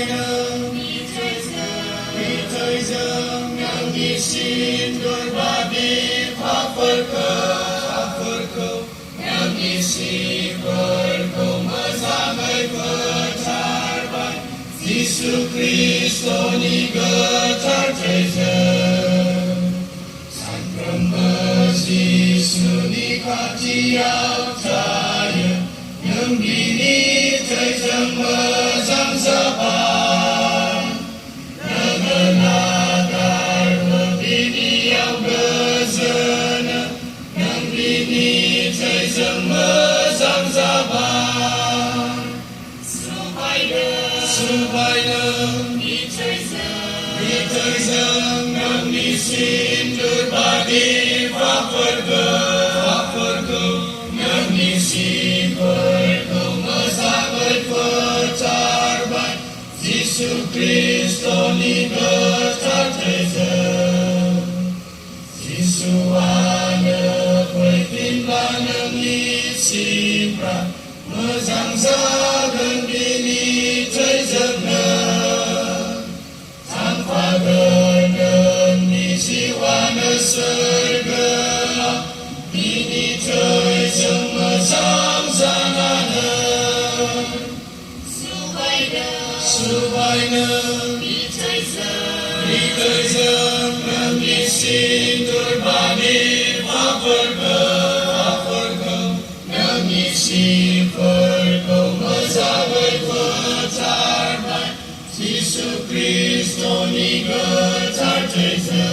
能，你最正，让你心对把地发分口，让你心分口masamai percarban Yesus Kristus ni getar treasure San Premasi suni katiau cahaya yang bini treasure mazam sabar Nagar bini yang bezana yang bini treasure mazam sabar supaya你最正让你心对把地发分口让你心分口masamai percarban Yesus Kristus ni getar treasure Yesus ana kuitin lanang ni simpra mazang zagan bini treasure na tanpa genan ni siwana surga bini treasure mazang zanana supaya ni treasure让你心对把你发分口让你心分口masamai percarban Yesus Kristus ni getar treasure